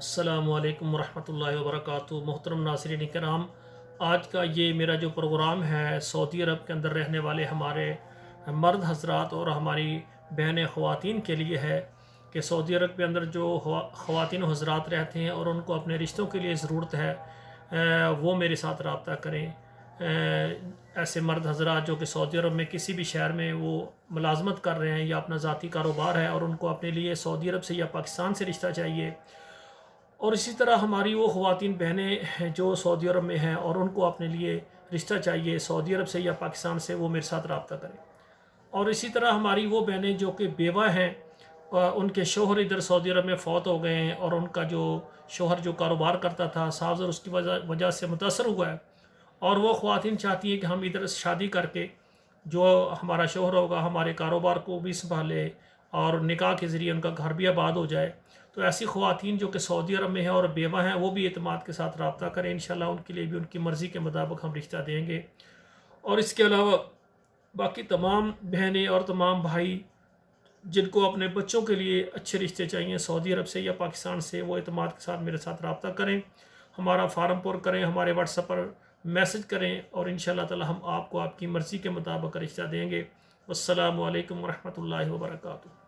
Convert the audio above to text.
السلام علیکم ورحمۃ اللہ وبرکاتہ۔ محترم ناظرین کرام، آج کا یہ میرا جو پروگرام ہے سعودی عرب کے اندر رہنے والے ہمارے مرد حضرات اور ہماری بہنیں خواتین کے لیے ہے کہ سعودی عرب کے اندر جو خواتین و حضرات رہتے ہیں اور ان کو اپنے رشتوں کے لیے ضرورت ہے وہ میرے ساتھ رابطہ کریں۔ ایسے مرد حضرات جو کہ سعودی عرب میں کسی بھی شہر میں وہ ملازمت کر رہے ہیں یا اپنا ذاتی کاروبار ہے اور ان کو اپنے لیے سعودی عرب سے یا پاکستان سے رشتہ چاہیے، اور اسی طرح ہماری وہ خواتین بہنیں ہیں جو سعودی عرب میں ہیں اور ان کو اپنے لیے رشتہ چاہیے سعودی عرب سے یا پاکستان سے، وہ میرے ساتھ رابطہ کریں۔ اور اسی طرح ہماری وہ بہنیں جو کہ بیوہ ہیں، ان کے شوہر ادھر سعودی عرب میں فوت ہو گئے ہیں اور ان کا جو شوہر جو کاروبار کرتا تھا سازر اس کی وجہ سے متاثر ہوا ہے، اور وہ خواتین چاہتی ہیں کہ ہم ادھر شادی کر کے جو ہمارا شوہر ہوگا ہمارے کاروبار کو بھی سنبھالے اور نکاح کے ذریعے ان کا گھر بھی آباد ہو جائے۔ تو ایسی خواتین جو کہ سعودی عرب میں ہیں اور بیوہ ہیں وہ بھی اعتماد کے ساتھ رابطہ کریں، انشاءاللہ ان کے لیے بھی ان کی مرضی کے مطابق ہم رشتہ دیں گے۔ اور اس کے علاوہ باقی تمام بہنیں اور تمام بھائی جن کو اپنے بچوں کے لیے اچھے رشتے چاہیے سعودی عرب سے یا پاکستان سے، وہ اعتماد کے ساتھ میرے ساتھ رابطہ کریں، ہمارا فارم پر کریں، ہمارے واٹس ایپ پر میسج کریں، اور انشاءاللہ تعالی ہم آپ کو آپ کی مرضی کے مطابق رشتہ دیں گے۔ والسلام علیکم ورحمۃ اللہ وبرکاتہ۔